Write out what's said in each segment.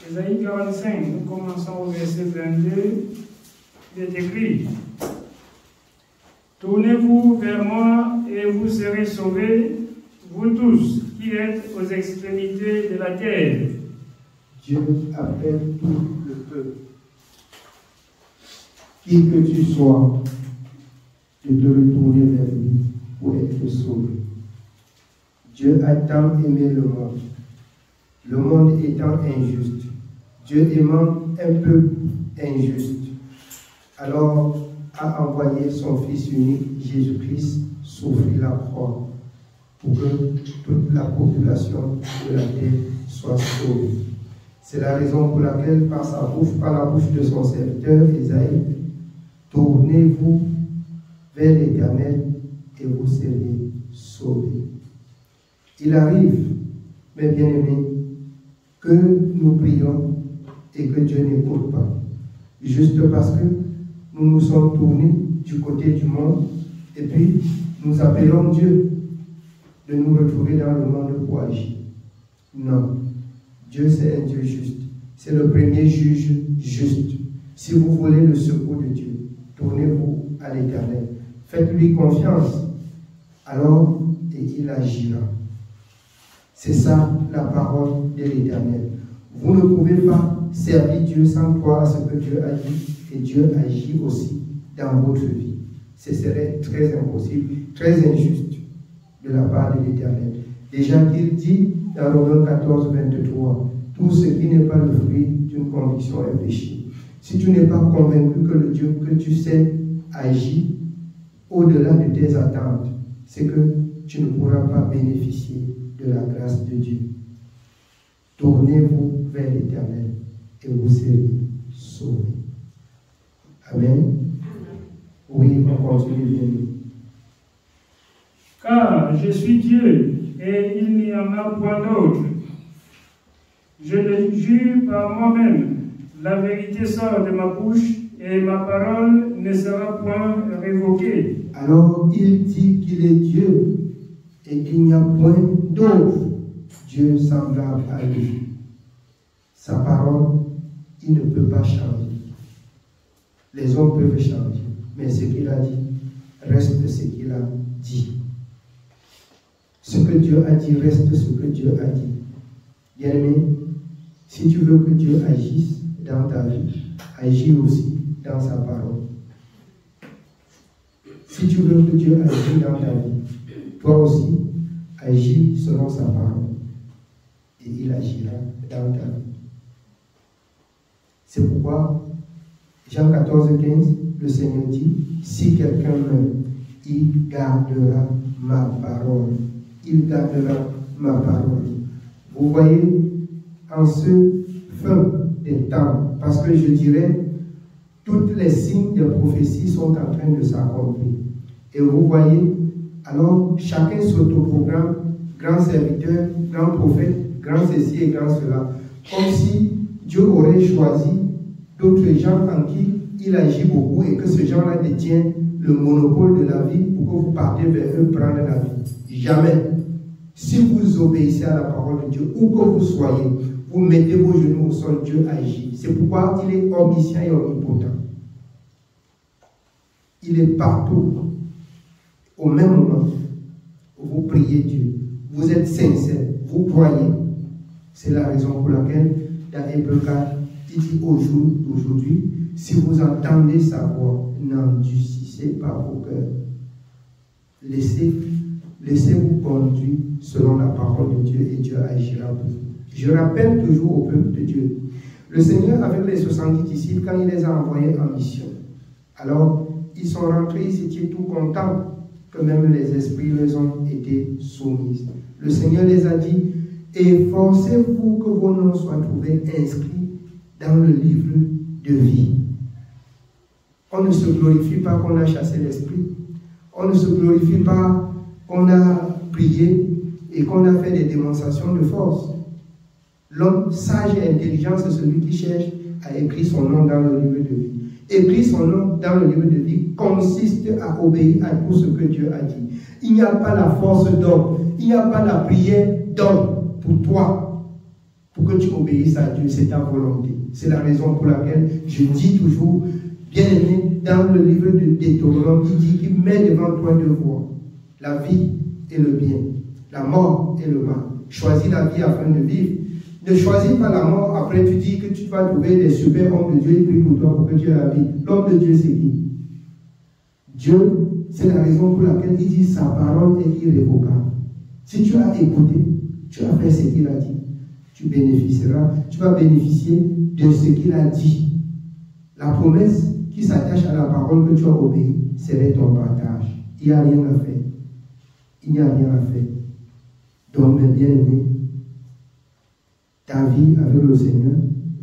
Ésaïe 45, nous commençons au verset 22, il est écrit: Tournez-vous vers moi et vous serez sauvés, vous tous qui êtes aux extrémités de la terre. Dieu appelle tout le peuple, qui que tu sois, de te retourner vers lui pour être sauvé. Dieu a tant aimé le monde étant injuste, Dieu aimant un peuple injuste, alors a envoyé son Fils unique, Jésus-Christ, souffrir la croix, pour que toute la population de la terre soit sauvée. C'est la raison pour laquelle, par la bouche de son serviteur Ésaïe, tournez-vous vers l'Éternel et vous serez sauvés. Il arrive, mes bien-aimés, que nous prions et que Dieu n'écoute pas, juste parce que nous nous sommes tournés du côté du monde et puis nous appelons Dieu de nous retrouver dans le monde pour agir. Non, Dieu c'est un Dieu juste, c'est le premier juge juste. Si vous voulez le secours de Dieu, tournez-vous à l'Éternel, faites-lui confiance, alors et il agira. C'est ça la parole de l'Éternel. Vous ne pouvez pas servir Dieu sans croire à ce que Dieu a dit, et Dieu agit aussi dans votre vie. Ce serait très impossible, très injuste de la part de l'Éternel. Déjà qu'il dit dans Romains 14, 23, tout ce qui n'est pas le fruit d'une conviction est péché. Si tu n'es pas convaincu que le Dieu que tu sais agit au-delà de tes attentes, c'est que tu ne pourras pas bénéficier de la grâce de Dieu. Tournez-vous vers l'Éternel et vous serez sauvés. Amen. Oui, on continue bien. Car je suis Dieu et il n'y en a point d'autre. Je le jure par moi-même, la vérité sort de ma bouche et ma parole ne sera point révoquée. Alors il dit qu'il est Dieu et qu'il n'y a point d'autre Dieu semblable à lui. Sa parole, il ne peut pas changer. Les hommes peuvent changer, mais ce qu'il a dit reste ce qu'il a dit. Ce que Dieu a dit reste ce que Dieu a dit. Bien-aimé, si tu veux que Dieu agisse dans ta vie, agis aussi dans sa parole. Si tu veux que Dieu agisse dans ta vie, toi aussi, agis selon sa parole. Et il agira dans ta vie. C'est pourquoi, Jean 14, 15, le Seigneur dit, si quelqu'un meurt, il gardera ma parole. Il gardera ma parole. Vous voyez, en ce fin des temps, parce que je dirais, tous les signes de prophétie sont en train de s'accomplir. Et vous voyez, alors chacun s'autoprogramme, grand serviteur, grand prophète, grand ceci et grand cela. Comme si Dieu aurait choisi d'autres gens en qui il agit beaucoup et que ce gens-là détient le monopole de la vie pour que vous partez vers eux prendre la vie. Jamais. Si vous obéissez à la parole de Dieu, où que vous soyez, vous mettez vos genoux au sol, Dieu agit. C'est pourquoi il est omniscient et omnipotent. Il est partout. Au même moment, vous priez Dieu. Vous êtes sincère, vous croyez. C'est la raison pour laquelle, dans Hébreux 4, il dit au jour d'aujourd'hui, si vous entendez sa voix, n'endurcissez pas vos cœurs. Laissez-vous conduire selon la parole de Dieu et Dieu agira pour vous. Je rappelle toujours au peuple de Dieu, le Seigneur avec les 70 disciples, quand il les a envoyés en mission, alors ils sont rentrés, ils étaient tout contents que même les esprits les ont été soumis. Le Seigneur les a dit, efforcez-vous que vos noms soient trouvés inscrits dans le livre de vie. On ne se glorifie pas qu'on a chassé l'esprit. On ne se glorifie pas qu'on a prié et qu'on a fait des démonstrations de force. L'homme sage et intelligent, c'est celui qui cherche à écrire son nom dans le livre de vie. Écrire son nom dans le livre de vie consiste à obéir à tout ce que Dieu a dit. Il n'y a pas la force d'homme, il n'y a pas la prière d'homme pour toi pour que tu obéisses à Dieu, c'est ta volonté. C'est la raison pour laquelle je dis toujours, bien aimé, dans le livre de Deutéronome, il dit qu'il met devant toi deux voies, la vie et le bien, la mort et le mal. Choisis la vie afin de vivre. Ne choisis pas la mort, après tu dis que tu vas trouver des super hommes de Dieu et prie pour toi pour que tu aies la vie. L'homme de Dieu, c'est qui? Dieu, c'est la raison pour laquelle il dit sa parole est irrévocable. Si tu as écouté, tu as fait ce qu'il a dit, tu bénéficieras, tu vas bénéficier de ce qu'il a dit. La promesse qui s'attache à la parole que tu as obéie serait ton partage. Il n'y a rien à faire. Il n'y a rien à faire. Donc, mes bien-aimés, ta vie avec le Seigneur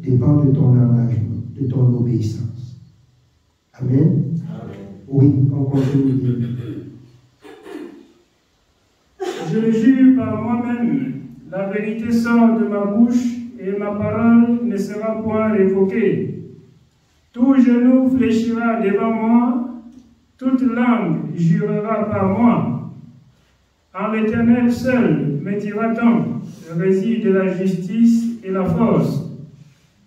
dépend de ton engagement, de ton obéissance. Amen. Amen. Oui, on continue. Je le jure par moi-même, la vérité sort de ma bouche et ma parole ne sera point révoquée. Tout genou fléchira devant moi, toute langue jurera par moi. En l'Éternel seul me dira-t-on, réside la justice et la force.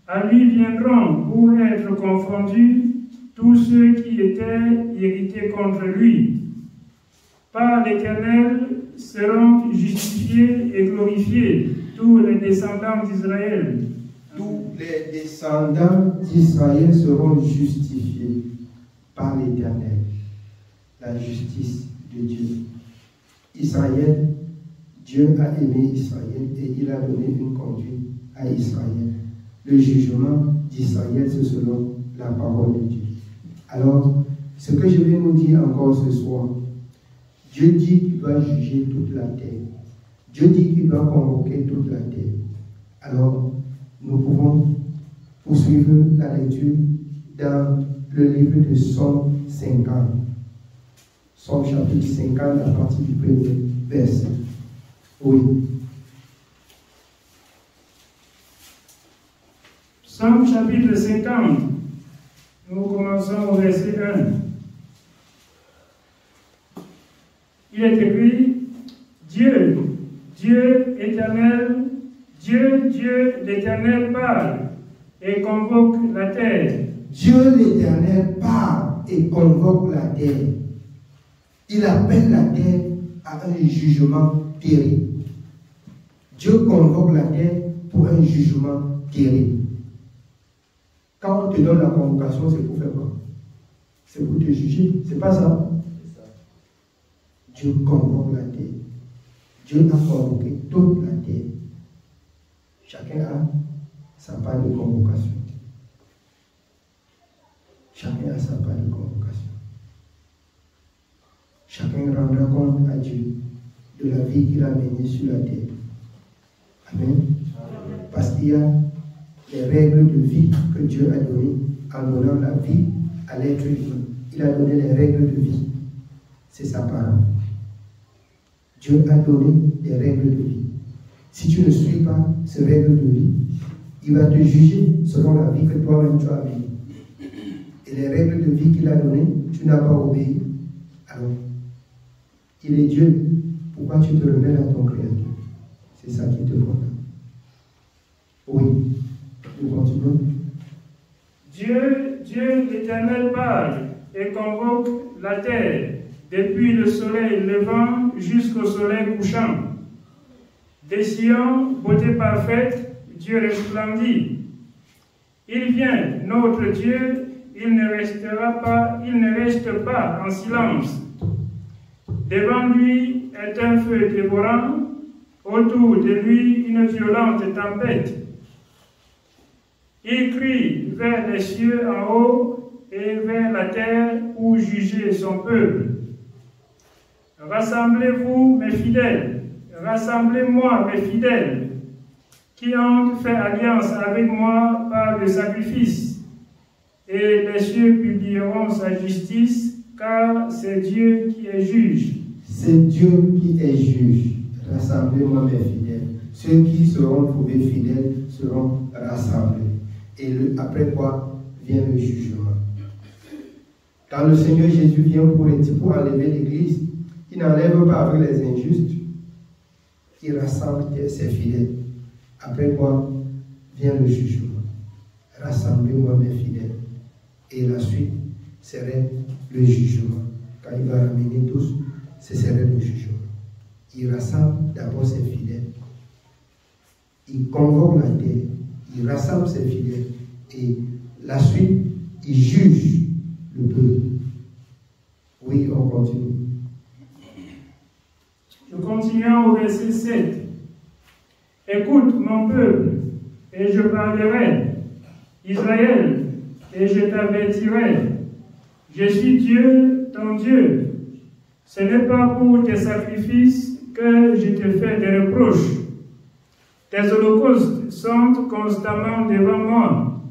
À lui viendront pour être confondus tous ceux qui étaient irrités contre lui. Par l'Éternel seront justifiés et glorifiés tous les descendants d'Israël. Tous les descendants d'Israël seront justifiés par l'Éternel. La justice de Dieu. Israël, Dieu a aimé Israël et il a donné une conduite à Israël. Le jugement d'Israël, c'est selon la parole de Dieu. Alors, ce que je vais nous dire encore ce soir, Dieu dit qu'il doit juger toute la terre. Dieu dit qu'il doit convoquer toute la terre. Alors, nous pouvons poursuivre la lecture dans le livre de Psaume 50. Psaume chapitre 50 à partir du premier verset. Oui. Psaume chapitre 50. Nous commençons au verset 1. Il est écrit, Dieu, Dieu éternel, Dieu l'Éternel parle et convoque la terre. Dieu l'Éternel parle et convoque la terre. Il appelle la terre à un jugement terrible. Dieu convoque la terre pour un jugement terrible. Quand on te donne la convocation, c'est pour faire quoi? C'est pour te juger. C'est pas ça? Dieu convoque la terre. Dieu a convoqué toute la terre. Chacun a sa part de convocation. Chacun a sa part de convocation. Chacun rendra compte à Dieu de la vie qu'il a menée sur la terre. Amen. Parce qu'il y a les règles de vie que Dieu a données en donnant la vie à l'être humain. Il a donné les règles de vie. C'est sa parole. Dieu a donné des règles de vie. Si tu ne suis pas ces règles de vie, il va te juger selon la vie que toi-même tu as menée. Et les règles de vie qu'il a données, tu n'as pas obéi. Alors, il est Dieu. Pourquoi tu te rebelles à ton Créateur? C'est ça qui te condamne. Oui. Nous continuons. Dieu l'Éternel parle et convoque la terre depuis le soleil levant jusqu'au soleil couchant. Des Sion, beauté parfaite, Dieu resplendit. Il vient, notre Dieu, il ne reste pas en silence. Devant lui est un feu dévorant, autour de lui une violente tempête. Il crie vers les cieux en haut et vers la terre pour juger son peuple. Rassemblez-vous, mes fidèles, rassemblez-moi, mes fidèles, qui ont fait alliance avec moi par le sacrifice, et les cieux publieront sa justice, car c'est Dieu qui est juge. C'est Dieu qui est juge. Rassemblez-moi, mes fidèles. Ceux qui seront trouvés fidèles seront rassemblés. Et après quoi vient le jugement. Quand le Seigneur Jésus vient pour enlever l'Église, il n'enlève pas avec les injustes, il rassemble ses fidèles. Après quoi vient le jugement. Rassemblez-moi mes fidèles. Et la suite serait le jugement. Quand il va ramener tous, ce serait le jugement. Il rassemble d'abord ses fidèles. Il convoque la terre. Il rassemble ses fidèles. Et la suite, il juge le peuple. Oui, on continue. Je continue au verset 7. Écoute mon peuple, et je parlerai. Israël, et je t'avertirai. Je suis Dieu, ton Dieu. Ce n'est pas pour tes sacrifices que je te fais des reproches. Tes holocaustes sont constamment devant moi.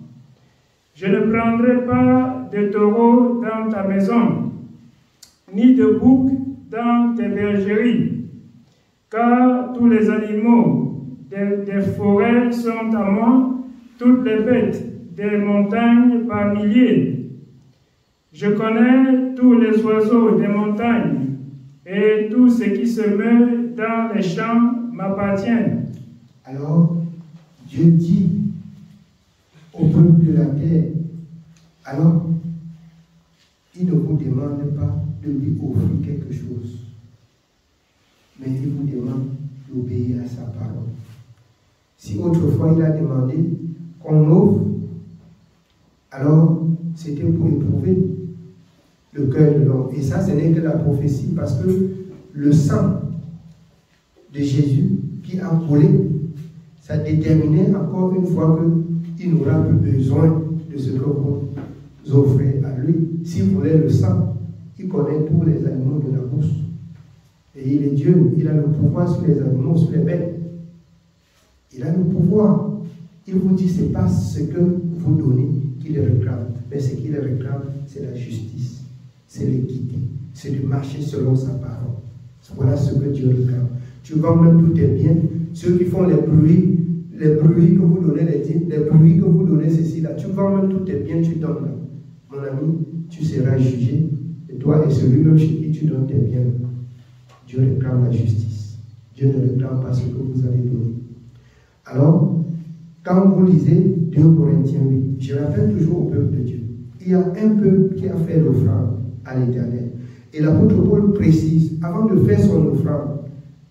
Je ne prendrai pas de taureau dans ta maison, ni de bouc dans tes bergeries, car tous les animaux des forêts sont à moi, toutes les bêtes des montagnes par milliers. Je connais tous les oiseaux des montagnes, et tout ce qui se meut dans les champs m'appartient. Alors, Dieu dit au peuple de la terre, alors, il ne vous demande pas de lui offrir quelque chose, mais il vous demande d'obéir à sa parole. Si autrefois il a demandé qu'on offre, alors c'était pour éprouver le cœur de l'homme. Et ça, ce n'est que la prophétie, parce que le sang de Jésus qui a coulé, ça déterminait encore une fois qu'il n'aura plus besoin de ce que vous offrez à lui. S'il voulait le sang, il connaît tous les animaux de la bourse. Et il est Dieu, il a le pouvoir sur les animaux, sur les bêtes. Il a le pouvoir. Il vous dit, ce n'est pas ce que vous donnez qu'il réclame, mais ce qu'il réclame, c'est la justice, c'est l'équité, c'est de marcher selon sa parole. Voilà ce que Dieu réclame. Tu vends même tous tes biens, ceux qui font les bruits que vous donnez, les bruits que vous donnez, ceci là, tu vends même tous tes biens, tu donnes là. Mon ami, tu seras jugé, et toi et celui-même chez qui tu donnes tes biens. Dieu réclame la justice. Dieu ne réclame pas ce que vous avez donné. Alors, quand vous lisez 2 Corinthiens 8, je rappelle toujours au peuple de Dieu, il y a un peuple qui a fait l'offrande à l'Éternel. Et l'apôtre Paul précise, avant de faire son offrande,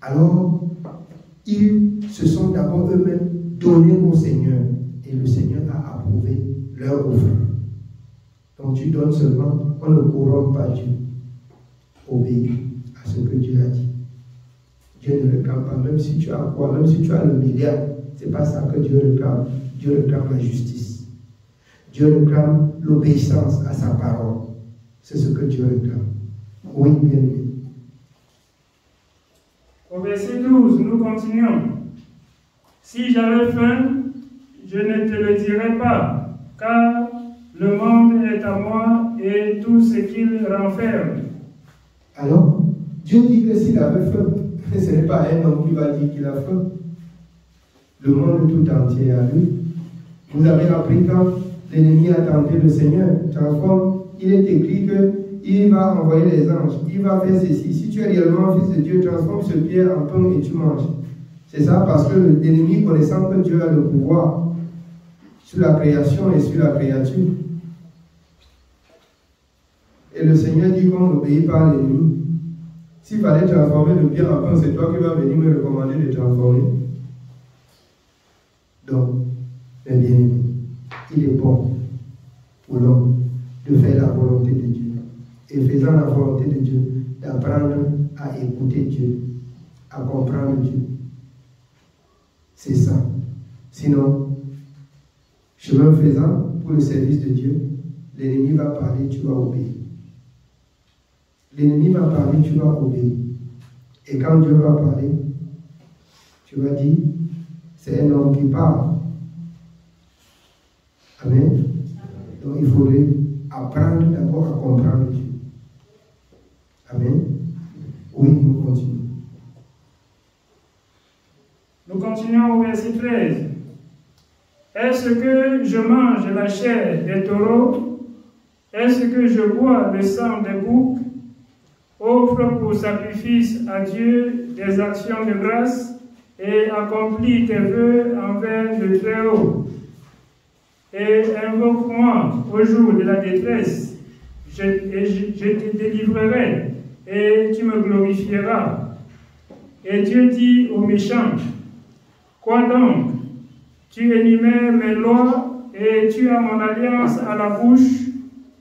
alors ils se sont d'abord eux-mêmes donnés au Seigneur. Et le Seigneur a approuvé leur offrande. Donc tu donnes seulement, on ne corrompt pas Dieu. Obéis à ce que Dieu a dit. Dieu ne réclame pas, même si tu as quoi, même si tu as le milliard, ce n'est pas ça que Dieu réclame. Dieu réclame la justice. Dieu réclame l'obéissance à sa parole. C'est ce que Dieu réclame. Oui, bien aimé. Au verset 12, nous continuons. Si j'avais faim, je ne te le dirais pas, car le monde est à moi et tout ce qu'il renferme. Alors, Dieu dit que s'il avait faim, ce n'est pas un homme qui va dire qu'il a faim. Le monde tout entier est à lui. Vous avez appris quand l'ennemi a tenté le Seigneur, il est écrit qu'il va envoyer les anges, il va faire ceci. Si tu es réellement fils de Dieu, transforme ce pierre en pain et tu manges. C'est ça parce que l'ennemi, connaissant que Dieu a le pouvoir sur la création et sur la créature. Et le Seigneur dit qu'on n'obéit pas à l'ennemi. S'il fallait transformer le pierre en pain, c'est toi qui vas venir me recommander de transformer. Donc, mes bien-aimés, il est bon pour l'homme de faire la volonté de Dieu. Et faisant la volonté de Dieu, d'apprendre à écouter Dieu, à comprendre Dieu. C'est ça. Sinon, chemin faisant, pour le service de Dieu, l'ennemi va parler, tu vas obéir. L'ennemi va parler, tu vas obéir. Et quand Dieu va parler, tu vas dire, c'est un homme qui parle. Amen. Donc il faudrait apprendre d'abord à comprendre Dieu. Amen. Oui, nous continuons. Nous continuons au verset 13. Est-ce que je mange la chair des taureaux? Est-ce que je bois le sang des boucs? Offre pour sacrifice à Dieu des actions de grâce et accomplis tes vœux envers le Très-Haut. et invoque-moi au jour de la détresse. Je te délivrerai et tu me glorifieras. Et Dieu dit aux méchants, quoi donc? Tu énumères mes lois et tu as mon alliance à la bouche,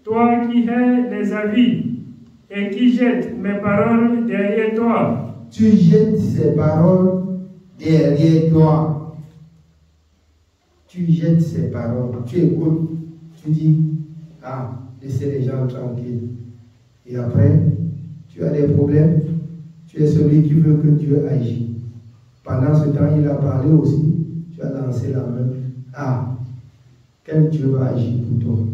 toi qui hais les avis et qui jettes mes paroles derrière toi. Tu jettes ces paroles derrière toi. Tu jettes ces paroles. Tu écoutes. Tu dis, ah, laissez les gens tranquilles. Et après, tu as des problèmes. Tu es celui qui veut que Dieu agisse. Pendant ce temps, il a parlé aussi. Tu as lancé la main. Ah, quel Dieu va agir pour toi?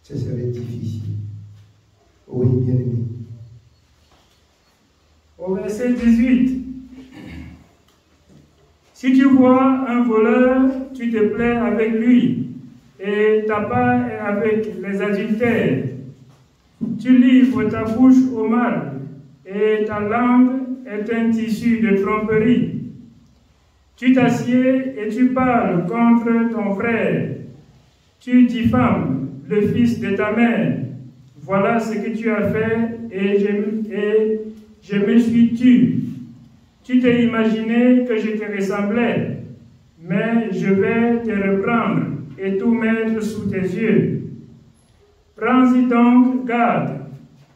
Ce serait difficile. Oui, bien aimé. Au verset 18. Si tu vois un voleur, tu te plais avec lui, et ta part est avec les adultères. Tu livres ta bouche au mal, et ta langue est un tissu de tromperie. Tu t'assieds et tu parles contre ton frère. Tu diffames le fils de ta mère. Voilà ce que tu as fait, et je me suis tu. Tu t'es imaginé que je te ressemblais, mais je vais te reprendre et tout mettre sous tes yeux. Prends-y donc garde,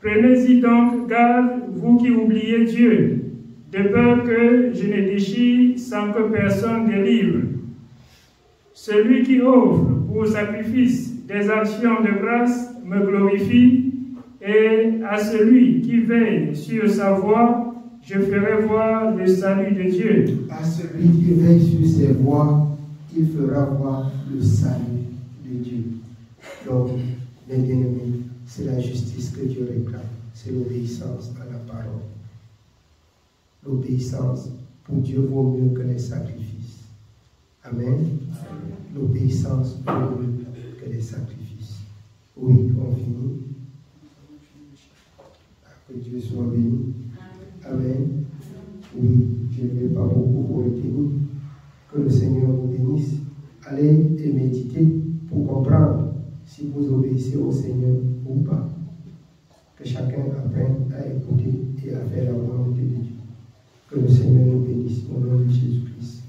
prenez-y donc garde, vous qui oubliez Dieu, de peur que je ne déchire sans que personne délivre. Celui qui offre pour sacrifice des actions de grâce me glorifie, et à celui qui veille sur sa voie, je ferai voir le salut de Dieu. À celui qui veille sur ses voies, il fera voir le salut de Dieu. Donc, mes bien-aimés, c'est la justice que Dieu réclame. C'est l'obéissance à la parole. L'obéissance pour Dieu vaut mieux que les sacrifices. Amen. L'obéissance vaut mieux que les sacrifices. Oui, on finit. Que Dieu soit béni. Amen. Oui, je ne vais pas beaucoup vous retenir. Que le Seigneur vous bénisse. Allez et méditez pour comprendre si vous obéissez au Seigneur ou pas. Que chacun apprenne à écouter et à faire la volonté de Dieu. Que le Seigneur nous bénisse au nom de Jésus-Christ.